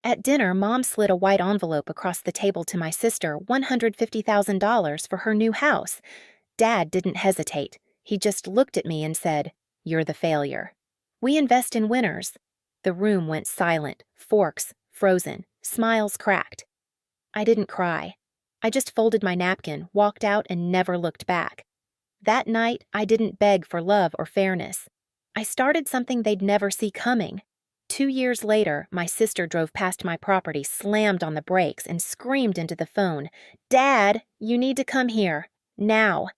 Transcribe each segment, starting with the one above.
At dinner, Mom slid a white envelope across the table to my sister, $150,000 for her new house. Dad didn't hesitate. He just looked at me and said, "You're the failure. We invest in winners." The room went silent, forks frozen, smiles cracked. I didn't cry. I just folded my napkin, walked out, and never looked back. That night, I didn't beg for love or fairness. I started something they'd never see coming. 2 years later, my sister drove past my property, slammed on the brakes, and screamed into the phone, "Dad, you need to come here. Now."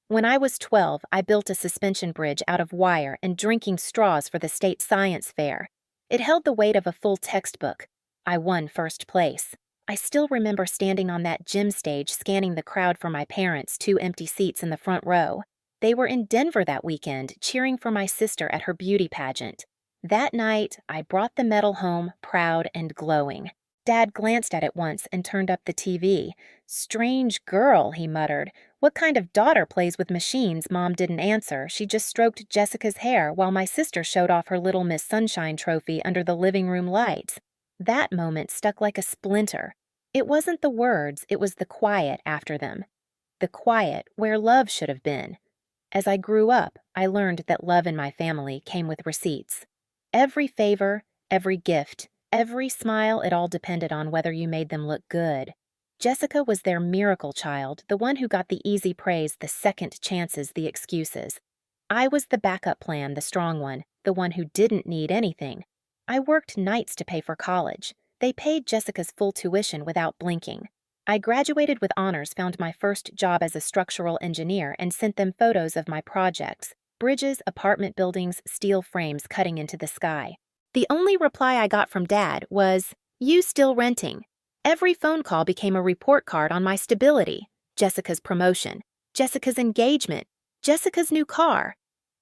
When I was 12, I built a suspension bridge out of wire and drinking straws for the state science fair. It held the weight of a full textbook. I won first place. I still remember standing on that gym stage scanning the crowd for my parents, 2 empty seats in the front row. They were in Denver that weekend, cheering for my sister at her beauty pageant. That night, I brought the medal home, proud and glowing. Dad glanced at it once and turned up the TV. "Strange girl," he muttered. "What kind of daughter plays with machines?" Mom didn't answer. She just stroked Jessica's hair while my sister showed off her Little Miss Sunshine trophy under the living room lights. That moment stuck like a splinter. It wasn't the words, it was the quiet after them. The quiet where love should have been. As I grew up, I learned that love in my family came with receipts. Every favor, every gift, every smile, it all depended on whether you made them look good. Jessica was their miracle child, the one who got the easy praise, the second chances, the excuses. I was the backup plan, the strong one, the one who didn't need anything. I worked nights to pay for college. They paid Jessica's full tuition without blinking. I graduated with honors, found my first job as a structural engineer, and sent them photos of my projects: bridges, apartment buildings, steel frames cutting into the sky. The only reply I got from Dad was, "You still renting?" Every phone call became a report card on my stability: Jessica's promotion, Jessica's engagement, Jessica's new car.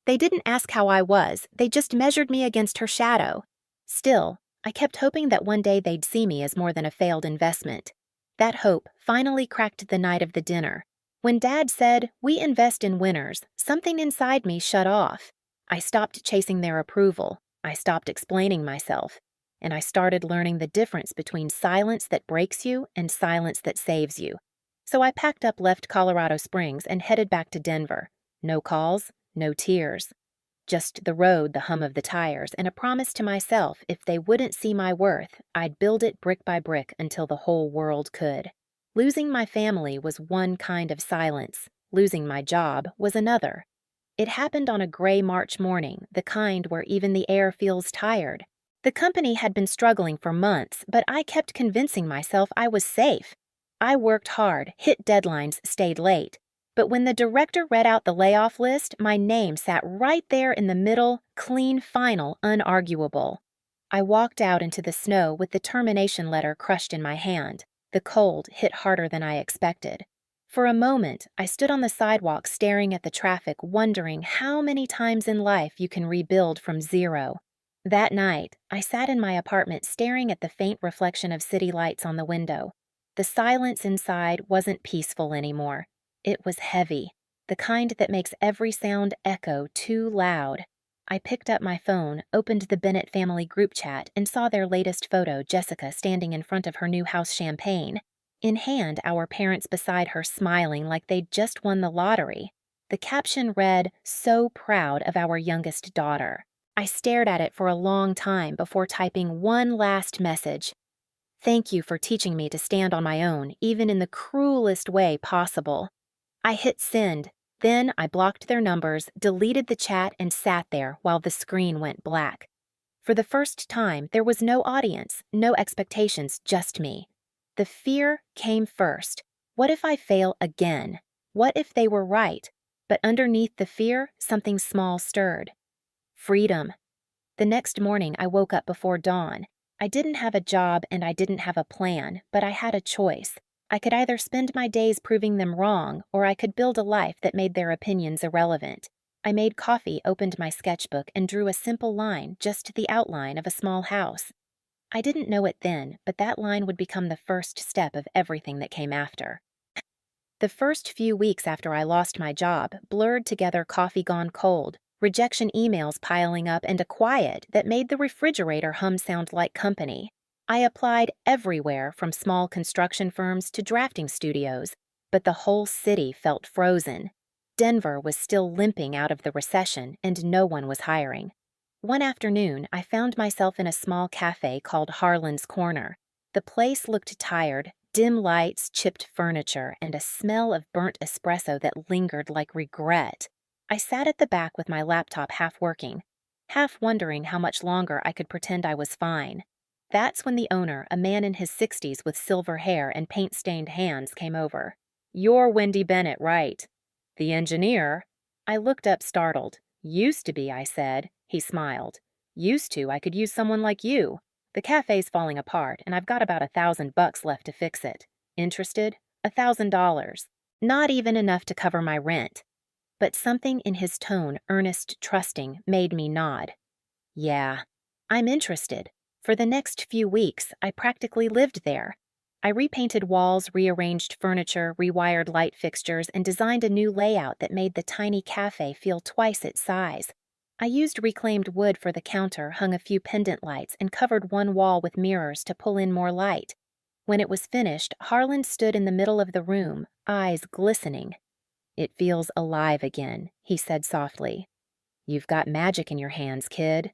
They didn't ask how I was, they just measured me against her shadow. Still, I kept hoping that one day they'd see me as more than a failed investment. That hope finally cracked the night of the dinner. When Dad said, "We invest in winners," something inside me shut off. I stopped chasing their approval. I stopped explaining myself. And I started learning the difference between silence that breaks you and silence that saves you. So I packed up, left Colorado Springs, and headed back to Denver. No calls, no tears. Just the road, the hum of the tires, and a promise to myself if they wouldn't see my worth, I'd build it brick by brick until the whole world could. Losing my family was one kind of silence. Losing my job was another. It happened on a gray March morning, the kind where even the air feels tired. The company had been struggling for months, but I kept convincing myself I was safe. I worked hard, hit deadlines, stayed late. But when the director read out the layoff list, my name sat right there in the middle, clean, final, unarguable. I walked out into the snow with the termination letter crushed in my hand. The cold hit harder than I expected. For a moment, I stood on the sidewalk staring at the traffic, wondering how many times in life you can rebuild from zero. That night, I sat in my apartment staring at the faint reflection of city lights on the window. The silence inside wasn't peaceful anymore. It was heavy, the kind that makes every sound echo too loud. I picked up my phone, opened the Bennett family group chat, and saw their latest photo, Jessica standing in front of her new house champagne. In hand, our parents beside her smiling like they'd just won the lottery. The caption read, "So proud of our youngest daughter." I stared at it for a long time before typing one last message. "Thank you for teaching me to stand on my own, even in the cruelest way possible." I hit send. Then I blocked their numbers, deleted the chat, and sat there while the screen went black. For the first time, there was no audience, no expectations, just me. The fear came first. What if I fail again? What if they were right? But underneath the fear, something small stirred. Freedom. The next morning, I woke up before dawn. I didn't have a job and I didn't have a plan, but I had a choice. I could either spend my days proving them wrong, or I could build a life that made their opinions irrelevant. I made coffee, opened my sketchbook, and drew a simple line, just the outline of a small house. I didn't know it then, but that line would become the first step of everything that came after. The first few weeks after I lost my job blurred together coffee gone cold, rejection emails piling up, and a quiet that made the refrigerator hum sound like company. I applied everywhere from small construction firms to drafting studios, but the whole city felt frozen. Denver was still limping out of the recession, and no one was hiring. One afternoon, I found myself in a small cafe called Harlan's Corner. The place looked tired, dim lights, chipped furniture, and a smell of burnt espresso that lingered like regret. I sat at the back with my laptop half working, half wondering how much longer I could pretend I was fine. That's when the owner, a man in his 60s with silver hair and paint-stained hands, came over. "You're Wendy Bennett, right?" "The engineer?" I looked up startled. "Used to be," I said. He smiled. "Used to, I could use someone like you. The cafe's falling apart, and I've got about $1,000 left to fix it. Interested? $1,000. Not even enough to cover my rent." But something in his tone, earnest, trusting, made me nod. "Yeah, I'm interested." For the next few weeks, I practically lived there. I repainted walls, rearranged furniture, rewired light fixtures, and designed a new layout that made the tiny cafe feel twice its size. I used reclaimed wood for the counter, hung a few pendant lights, and covered one wall with mirrors to pull in more light. When it was finished, Harlan stood in the middle of the room, eyes glistening. "It feels alive again," he said softly. "You've got magic in your hands, kid."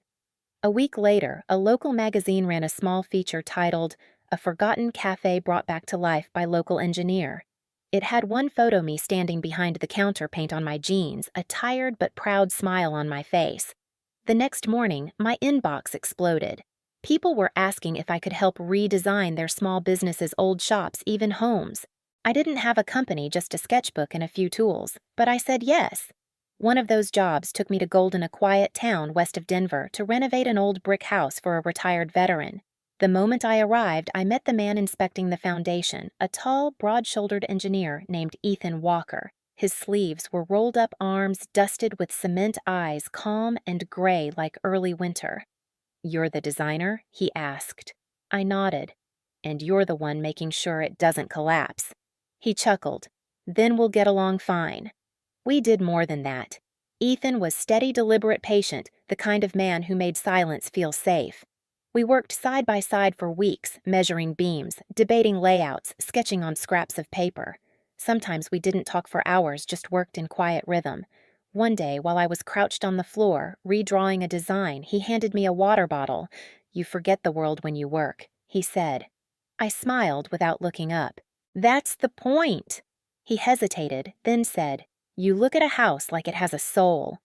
A week later, a local magazine ran a small feature titled, "A Forgotten Cafe Brought Back to Life by Local Engineer." It had one photo me standing behind the counter paint on my jeans, a tired but proud smile on my face. The next morning, my inbox exploded. People were asking if I could help redesign their small businesses' old shops, even homes. I didn't have a company, just a sketchbook and a few tools, but I said yes. One of those jobs took me to Golden, a quiet town west of Denver, to renovate an old brick house for a retired veteran. The moment I arrived, I met the man inspecting the foundation, a tall, broad-shouldered engineer named Ethan Walker. His sleeves were rolled-up arms dusted with cement eyes, calm and gray like early winter. "You're the designer?" he asked. I nodded. "And you're the one making sure it doesn't collapse." He chuckled. "Then we'll get along fine." We did more than that. Ethan was steady, deliberate, patient, the kind of man who made silence feel safe. We worked side by side for weeks, measuring beams, debating layouts, sketching on scraps of paper. Sometimes we didn't talk for hours, just worked in quiet rhythm. One day, while I was crouched on the floor, redrawing a design, he handed me a water bottle. "You forget the world when you work," he said. I smiled without looking up. "That's the point." He hesitated, then said, "You look at a house like it has a soul."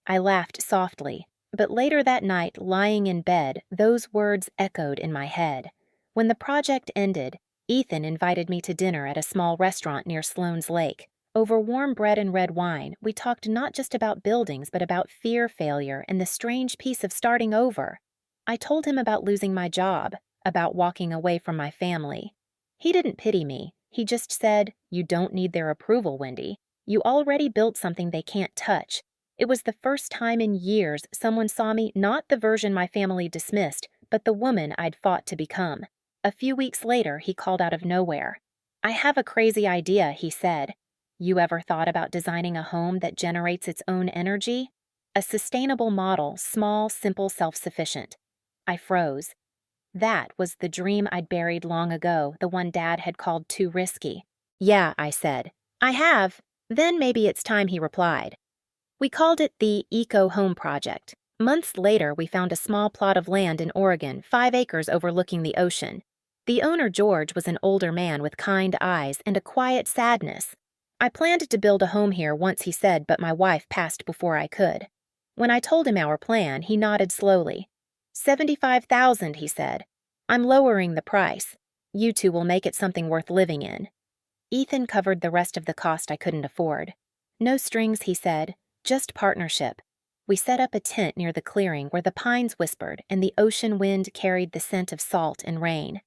I laughed softly, but later that night, lying in bed, those words echoed in my head. When the project ended, Ethan invited me to dinner at a small restaurant near Sloan's Lake. Over warm bread and red wine, we talked not just about buildings, but about fear, failure, and the strange peace of starting over. I told him about losing my job, about walking away from my family. He didn't pity me. He just said, "You don't need their approval, Wendy. You already built something they can't touch." It was the first time in years someone saw me not the version my family dismissed, but the woman I'd fought to become. A few weeks later, he called out of nowhere. "I have a crazy idea," he said. "You ever thought about designing a home that generates its own energy? A sustainable model, small, simple, self-sufficient." I froze. That was the dream I'd buried long ago, the one Dad had called too risky. "Yeah," I said. "I have." "Then maybe it's time," he replied. We called it the Eco Home Project. Months later, we found a small plot of land in Oregon, 5 acres overlooking the ocean. The owner, George, was an older man with kind eyes and a quiet sadness. "I planned to build a home here once," he said, "but my wife passed before I could." When I told him our plan, he nodded slowly. "$75,000, he said. "I'm lowering the price. You two will make it something worth living in." Ethan covered the rest of the cost I couldn't afford. "No strings," he said, "just partnership." We set up a tent near the clearing where the pines whispered and the ocean wind carried the scent of salt and rain.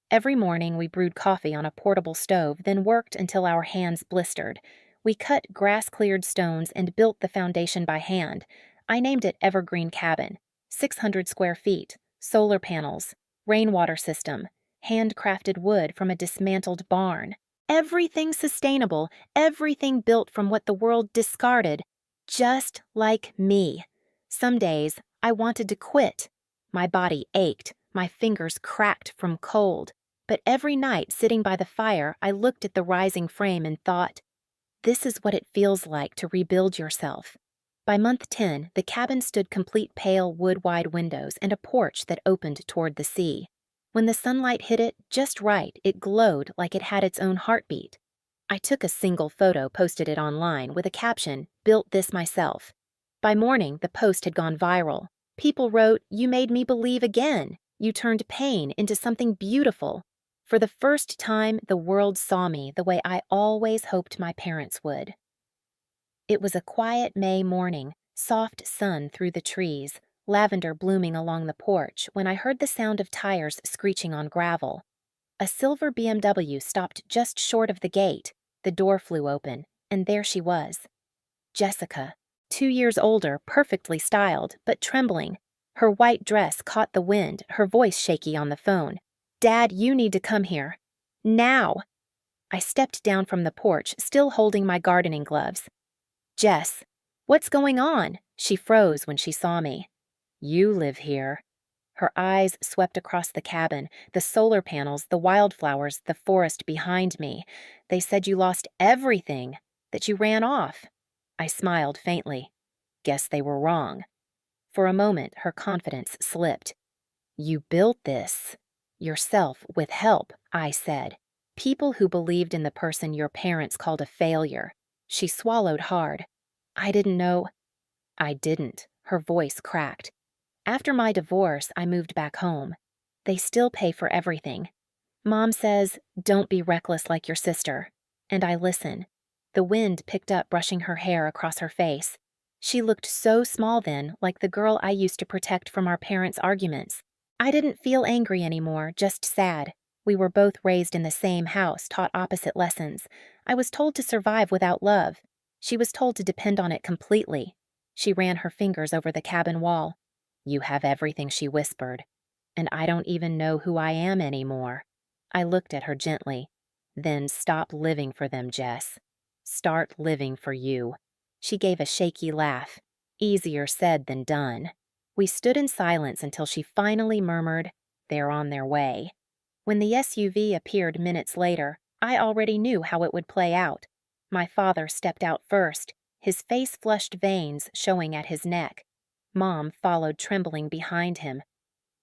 Every morning we brewed coffee on a portable stove, then worked until our hands blistered. We cut grass-cleared stones and built the foundation by hand. I named it Evergreen Cabin. 600 square feet, solar panels, rainwater system, handcrafted wood from a dismantled barn. Everything sustainable, everything built from what the world discarded, just like me. Some days, I wanted to quit. My body ached, My fingers cracked from cold, but every night sitting by the fire, I looked at the rising frame and thought, this is what it feels like to rebuild yourself. By month 10, the cabin stood complete pale wood-wide windows and a porch that opened toward the sea. When the sunlight hit it just right, it glowed like it had its own heartbeat. I took a single photo, posted it online with a caption, "Built this myself." By morning, the post had gone viral. People wrote, "You made me believe again. You turned pain into something beautiful." For the first time, the world saw me the way I always hoped my parents would. It was a quiet May morning, soft sun through the trees, lavender blooming along the porch, when I heard the sound of tires screeching on gravel. A silver BMW stopped just short of the gate. The door flew open, and there she was. Jessica, 2 years older, perfectly styled, but trembling. Her white dress caught the wind, her voice shaky on the phone. "Dad, you need to come here. Now!" I stepped down from the porch, still holding my gardening gloves. "Jess, what's going on?" She froze when she saw me. "You live here." Her eyes swept across the cabin, the solar panels, the wildflowers, the forest behind me. "They said you lost everything, that you ran off." I smiled faintly. Guess they were wrong. For a moment, her confidence slipped. "You built this yourself with help," I said. "People who believed in the person your parents called a failure." She swallowed hard. "I didn't know." "I didn't." Her voice cracked. "After my divorce, I moved back home. They still pay for everything. Mom says, 'Don't be reckless like your sister.' And I listen." The wind picked up, brushing her hair across her face. She looked so small then, like the girl I used to protect from our parents' arguments. I didn't feel angry anymore, just sad. We were both raised in the same house, taught opposite lessons. I was told to survive without love. She was told to depend on it completely. She ran her fingers over the cabin wall. "You have everything," she whispered. "And I don't even know who I am anymore." I looked at her gently. "Then stop living for them, Jess. Start living for you." She gave a shaky laugh. Easier said than done. We stood in silence until she finally murmured, "They're on their way." When the SUV appeared minutes later, I already knew how it would play out. My father stepped out first, his face-flushed veins showing at his neck. Mom followed trembling behind him.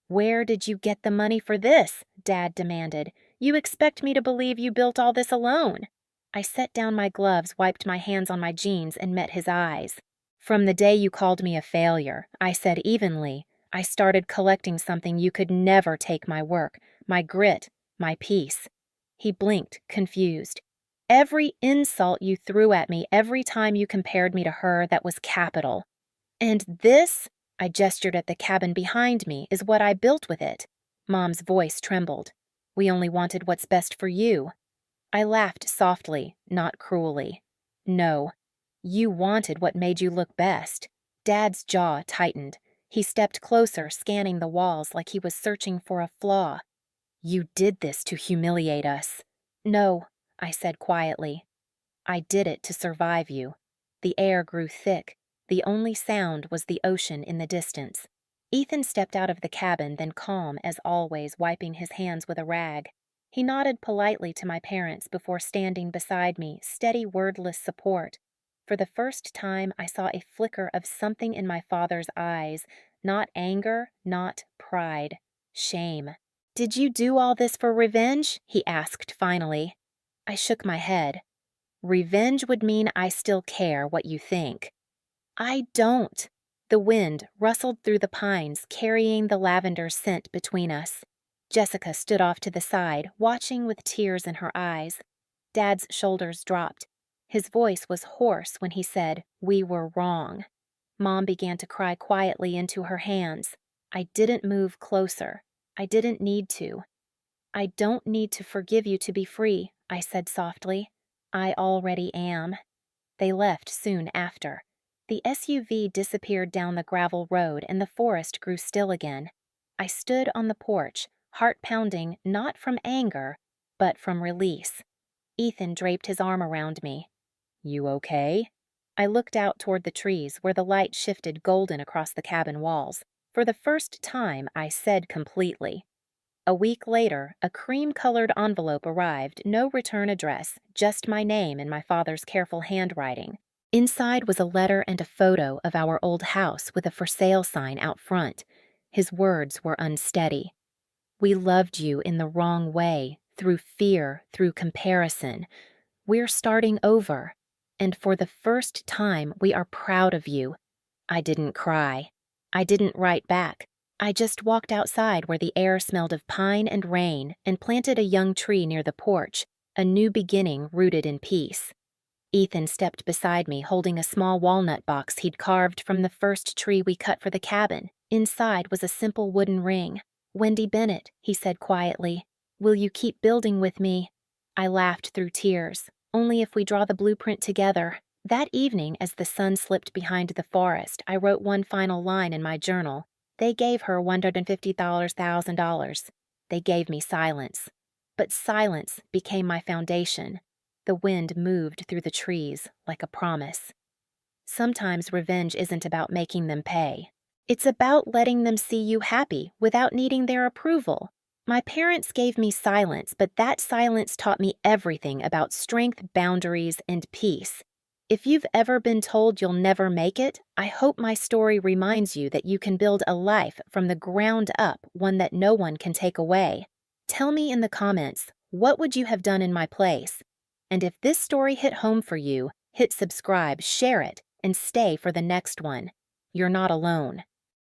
"Where did you get the money for this?" Dad demanded. "You expect me to believe you built all this alone?" I set down my gloves, wiped my hands on my jeans, and met his eyes. "From the day you called me a failure," I said evenly, "I started collecting something you could never take: my work, my grit, my peace." He blinked, confused. "Every insult you threw at me, every time you compared me to her, that was capital. And this," I gestured at the cabin behind me, "is what I built with it." Mom's voice trembled. "We only wanted what's best for you." I laughed softly, not cruelly. "No, you wanted what made you look best." Dad's jaw tightened. He stepped closer, scanning the walls like he was searching for a flaw. "You did this to humiliate us." "No," I said quietly. "I did it to survive you." The air grew thick. The only sound was the ocean in the distance. Ethan stepped out of the cabin, then calm as always, wiping his hands with a rag. He nodded politely to my parents before standing beside me, steady, wordless support. For the first time, I saw a flicker of something in my father's eyes, not anger, not pride, shame. "Did you do all this for revenge?" he asked finally. I shook my head. "Revenge would mean I still care what you think." "I don't." The wind rustled through the pines, carrying the lavender scent between us. Jessica stood off to the side, watching with tears in her eyes. Dad's shoulders dropped. His voice was hoarse when he said, "We were wrong." Mom began to cry quietly into her hands. I didn't move closer. I didn't need to. "I don't need to forgive you to be free," I said softly. "I already am." They left soon after. The SUV disappeared down the gravel road and the forest grew still again. I stood on the porch, heart pounding not from anger, but from release. Ethan draped his arm around me. "You okay?" I looked out toward the trees where the light shifted golden across the cabin walls. For the first time, I said completely. A week later, a cream-colored envelope arrived, no return address, just my name in my father's careful handwriting. Inside was a letter and a photo of our old house with a for sale sign out front. His words were unsteady. We loved you in the wrong way, through fear, through comparison. We're starting over. And for the first time, we are proud of you. I didn't cry. I didn't write back. I just walked outside where the air smelled of pine and rain and planted a young tree near the porch, a new beginning rooted in peace. Ethan stepped beside me holding a small walnut box he'd carved from the first tree we cut for the cabin. Inside was a simple wooden ring. "Wendy Bennett," he said quietly. "Will you keep building with me?" I laughed through tears. "Only if we draw the blueprint together." That evening, as the sun slipped behind the forest, I wrote one final line in my journal. They gave her $150,000. They gave me silence. But silence became my foundation. The wind moved through the trees like a promise. Sometimes revenge isn't about making them pay. It's about letting them see you happy without needing their approval. My parents gave me silence, but that silence taught me everything about strength, boundaries, and peace. If you've ever been told you'll never make it, I hope my story reminds you that you can build a life from the ground up, one that no one can take away. Tell me in the comments, what would you have done in my place? And if this story hit home for you, hit subscribe, share it, and stay for the next one. You're not alone.